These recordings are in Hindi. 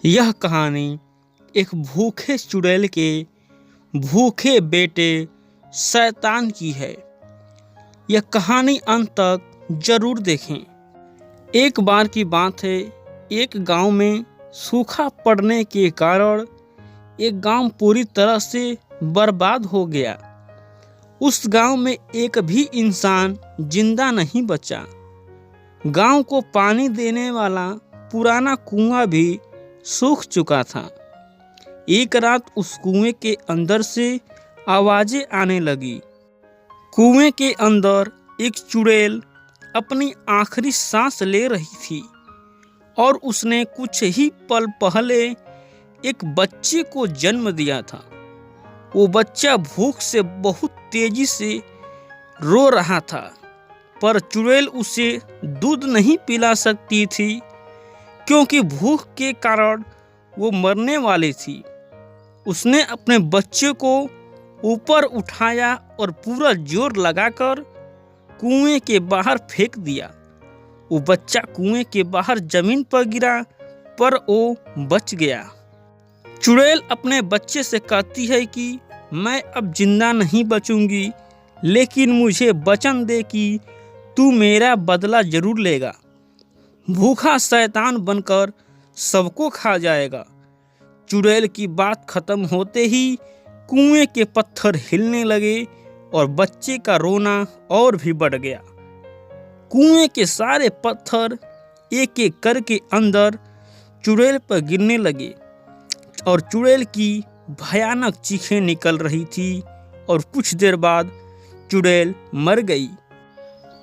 यह कहानी एक भूखे चुड़ैल के भूखे बेटे शैतान की है। यह कहानी अंत तक जरूर देखें। एक बार की बात है, एक गांव में सूखा पड़ने के कारण एक गांव पूरी तरह से बर्बाद हो गया। उस गांव में एक भी इंसान जिंदा नहीं बचा। गांव को पानी देने वाला पुराना कुआं भी सूख चुका था। एक रात उस कुएं के अंदर से आवाजें आने लगी। कुएं के अंदर एक चुड़ैल अपनी आखिरी सांस ले रही थी और उसने कुछ ही पल पहले एक बच्चे को जन्म दिया था। वो बच्चा भूख से बहुत तेजी से रो रहा था, पर चुड़ैल उसे दूध नहीं पिला सकती थी क्योंकि भूख के कारण वो मरने वाली थी। उसने अपने बच्चे को ऊपर उठाया और पूरा जोर लगाकर कुएं के बाहर फेंक दिया। वो बच्चा कुएं के बाहर जमीन पर गिरा, पर वो बच गया। चुड़ैल अपने बच्चे से कहती है कि मैं अब जिंदा नहीं बचूंगी, लेकिन मुझे वचन दे कि तू मेरा बदला जरूर लेगा। भूखा शैतान बनकर सबको खा जाएगा। चुड़ैल की बात खत्म होते ही कुएं के पत्थर हिलने लगे और बच्चे का रोना और भी बढ़ गया। कुएं के सारे पत्थर एक एक करके अंदर चुड़ैल पर गिरने लगे और चुड़ैल की भयानक चीखें निकल रही थी और कुछ देर बाद चुड़ैल मर गई।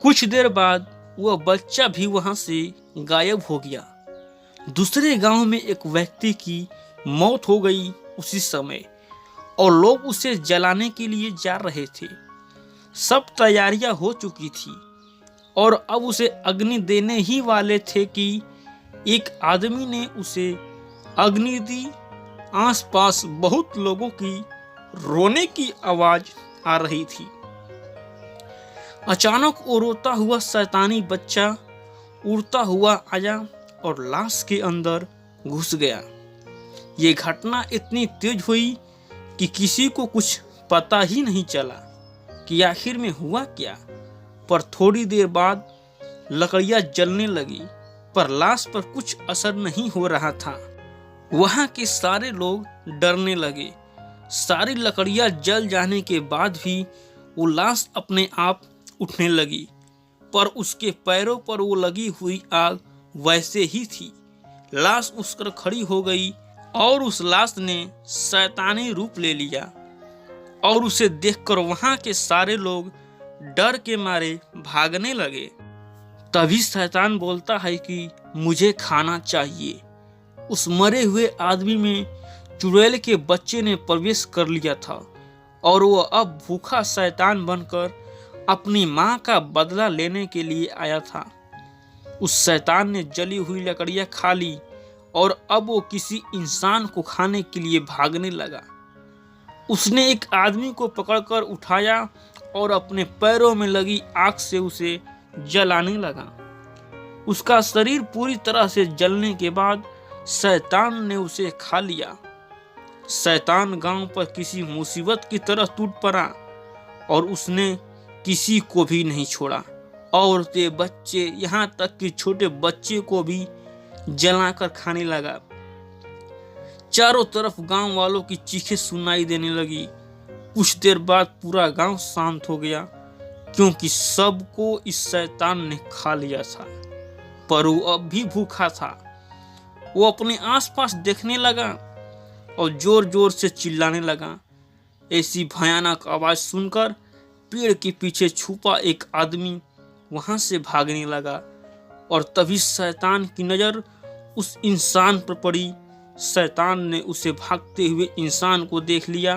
कुछ देर बाद वह बच्चा भी वहां से गायब हो गया। दूसरे गांव में एक व्यक्ति की मौत हो गई उसी समय, और लोग उसे जलाने के लिए जा रहे थे। सब तैयारियां हो चुकी थी और अब उसे अग्नि देने ही वाले थे कि एक आदमी ने उसे अग्नि दी। आसपास बहुत लोगों की रोने की आवाज आ रही थी। अचानक वो रोता हुआ शैतानी बच्चा उड़ता हुआ आया और लाश के अंदर घुस गया। ये घटना इतनी तेज हुई कि किसी को कुछ पता ही नहीं चला कि आखिर में हुआ क्या। पर थोड़ी देर बाद लकड़ियां जलने लगी, पर लाश पर कुछ असर नहीं हो रहा था। वहां के सारे लोग डरने लगे। सारी लकड़ियां जल जाने के बाद भी वो लाश अपने आप उठने लगी, पर उसके पैरों पर वो लगी हुई आग वैसे ही थी। लाश उठकर खड़ी हो गई और उस लाश ने शैतानी रूप ले लिया और उसे देखकर वहां के सारे लोग डर के मारे भागने लगे। तभी शैतान बोलता है कि मुझे खाना चाहिए। उस मरे हुए आदमी में चुड़ैल के बच्चे ने प्रवेश कर लिया था और वह अब भूखा शैतान बनकर अपनी मां का बदला लेने के लिए आया था। उस शैतान ने जली हुई लकड़ियां खा ली और अब वो किसी इंसान को खाने के लिए भागने लगा। उसने एक आदमी को पकड़कर उठाया और अपने पैरों में लगी आग से उसे जलाने लगा। उसका शरीर पूरी तरह से जलने के बाद शैतान ने उसे खा लिया। शैतान गांव पर किसी मुसीबत की तरह टूट पड़ा और उसने किसी को भी नहीं छोड़ा। औरतें, बच्चे, यहाँ तक कि छोटे बच्चे को भी जलाकर खाने लगा। चारों तरफ गांव वालों की चीखें सुनाई देने लगी। कुछ देर बाद पूरा गांव शांत हो गया क्योंकि सबको इस शैतान ने खा लिया था। पर वो अब भी भूखा था। वो अपने आसपास देखने लगा और जोर जोर से चिल्लाने लगा। ऐसी भयानक आवाज सुनकर पेड़ के पीछे छुपा एक आदमी वहां से भागने लगा और तभी शैतान की नजर उस इंसान पर पड़ी। शैतान ने उसे भागते हुए इंसान को देख लिया।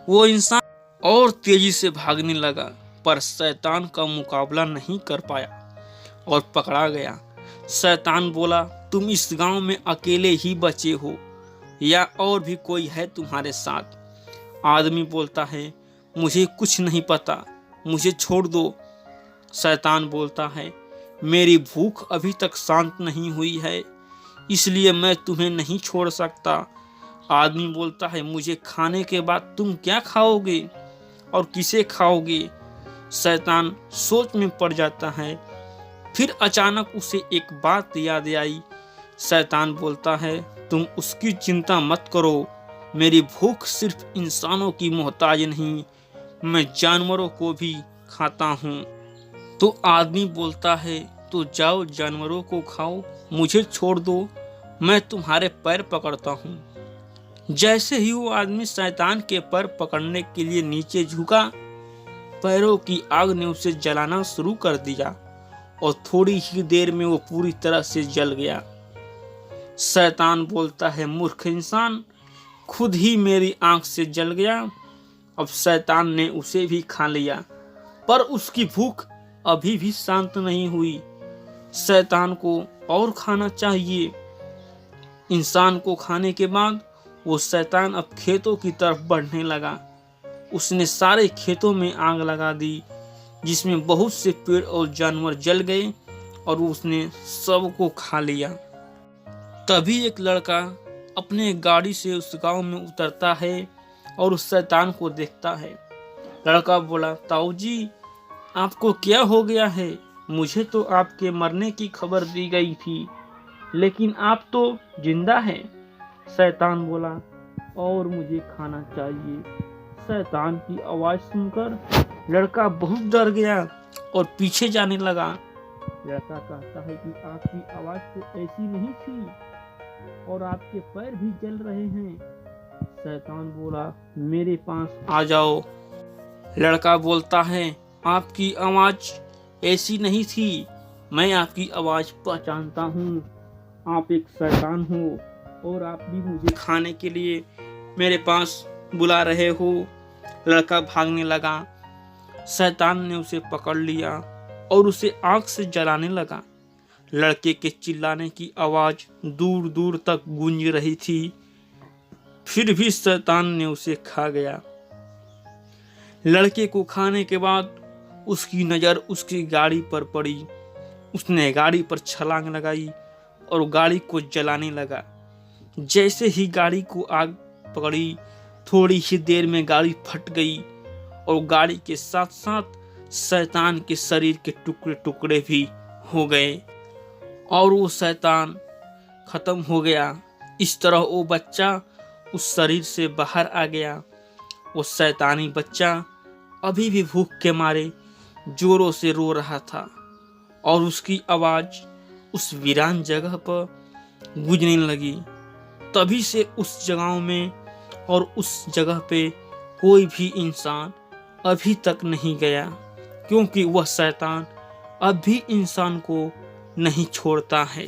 वो इंसान और तेजी से भागने लगा, पर शैतान का मुकाबला नहीं कर पाया और पकड़ा गया। शैतान बोला, तुम इस गांव में अकेले ही बचे हो या और भी कोई है तुम्हारे साथ? आदमी बोलता है, मुझे कुछ नहीं पता, मुझे छोड़ दो। शैतान बोलता है, मेरी भूख अभी तक शांत नहीं हुई है, इसलिए मैं तुम्हें नहीं छोड़ सकता। आदमी बोलता है, मुझे खाने के बाद तुम क्या खाओगे और किसे खाओगे? शैतान सोच में पड़ जाता है। फिर अचानक उसे एक बात याद आई। शैतान बोलता है, तुम उसकी चिंता मत करो, मेरी भूख सिर्फ इंसानों की मोहताज नहीं, मैं जानवरों को भी खाता हूँ। तो आदमी बोलता है, तो जाओ जानवरों को खाओ, मुझे छोड़ दो, मैं तुम्हारे पैर पकड़ता हूँ। जैसे ही वो आदमी शैतान के पैर पकड़ने के लिए नीचे झुका, पैरों की आग ने उसे जलाना शुरू कर दिया और थोड़ी ही देर में वो पूरी तरह से जल गया। शैतान बोलता है, मूर्ख इंसान, खुद ही मेरी आंख से जल गया। अब शैतान ने उसे भी खा लिया, पर उसकी भूख अभी भी शांत नहीं हुई। शैतान को और खाना चाहिए। इंसान को खाने के बाद वो शैतान अब खेतों की तरफ बढ़ने लगा। उसने सारे खेतों में आग लगा दी, जिसमें बहुत से पेड़ और जानवर जल गए और उसने सबको खा लिया। तभी एक लड़का अपने गाड़ी से उस गांव में उतरता है और उस शैतान को देखता है। लड़का बोला, ताऊ जी, आपको क्या हो गया है? मुझे तो आपके मरने की खबर दी गई थी, लेकिन आप तो जिंदा हैं। शैतान बोला, और मुझे खाना चाहिए। शैतान की आवाज सुनकर लड़का बहुत डर गया और पीछे जाने लगा। लड़का कहता है कि आपकी आवाज तो ऐसी नहीं थी और आपके पैर भी जल रहे हैं। शैतान बोला, मेरे पास आ जाओ। लड़का बोलता है, आपकी आवाज ऐसी नहीं थी, मैं आपकी आवाज पहचानता हूँ। आप एक शैतान हो और आप भी मुझे खाने के लिए मेरे पास बुला रहे हो। लड़का भागने लगा। शैतान ने उसे पकड़ लिया और उसे आग से जलाने लगा। लड़के के चिल्लाने की आवाज दूर दूर तक गूंज रही थी। फिर भी शैतान ने उसे खा गया। लड़के को खाने के बाद उसकी नज़र उसकी गाड़ी पर पड़ी। उसने गाड़ी पर छलांग लगाई और गाड़ी को जलाने लगा। जैसे ही गाड़ी को आग पकड़ी, थोड़ी ही देर में गाड़ी फट गई और गाड़ी के साथ साथ शैतान के शरीर के टुकड़े टुकड़े भी हो गए और वो शैतान खत्म हो गया। इस तरह वो बच्चा उस शरीर से बाहर आ गया। वो शैतानी बच्चा अभी भी भूख के मारे जोरों से रो रहा था और उसकी आवाज उस वीरान जगह पर गूंजने लगी। तभी से उस जगह में और उस जगह पे कोई भी इंसान अभी तक नहीं गया, क्योंकि वह शैतान अब भी इंसान को नहीं छोड़ता है।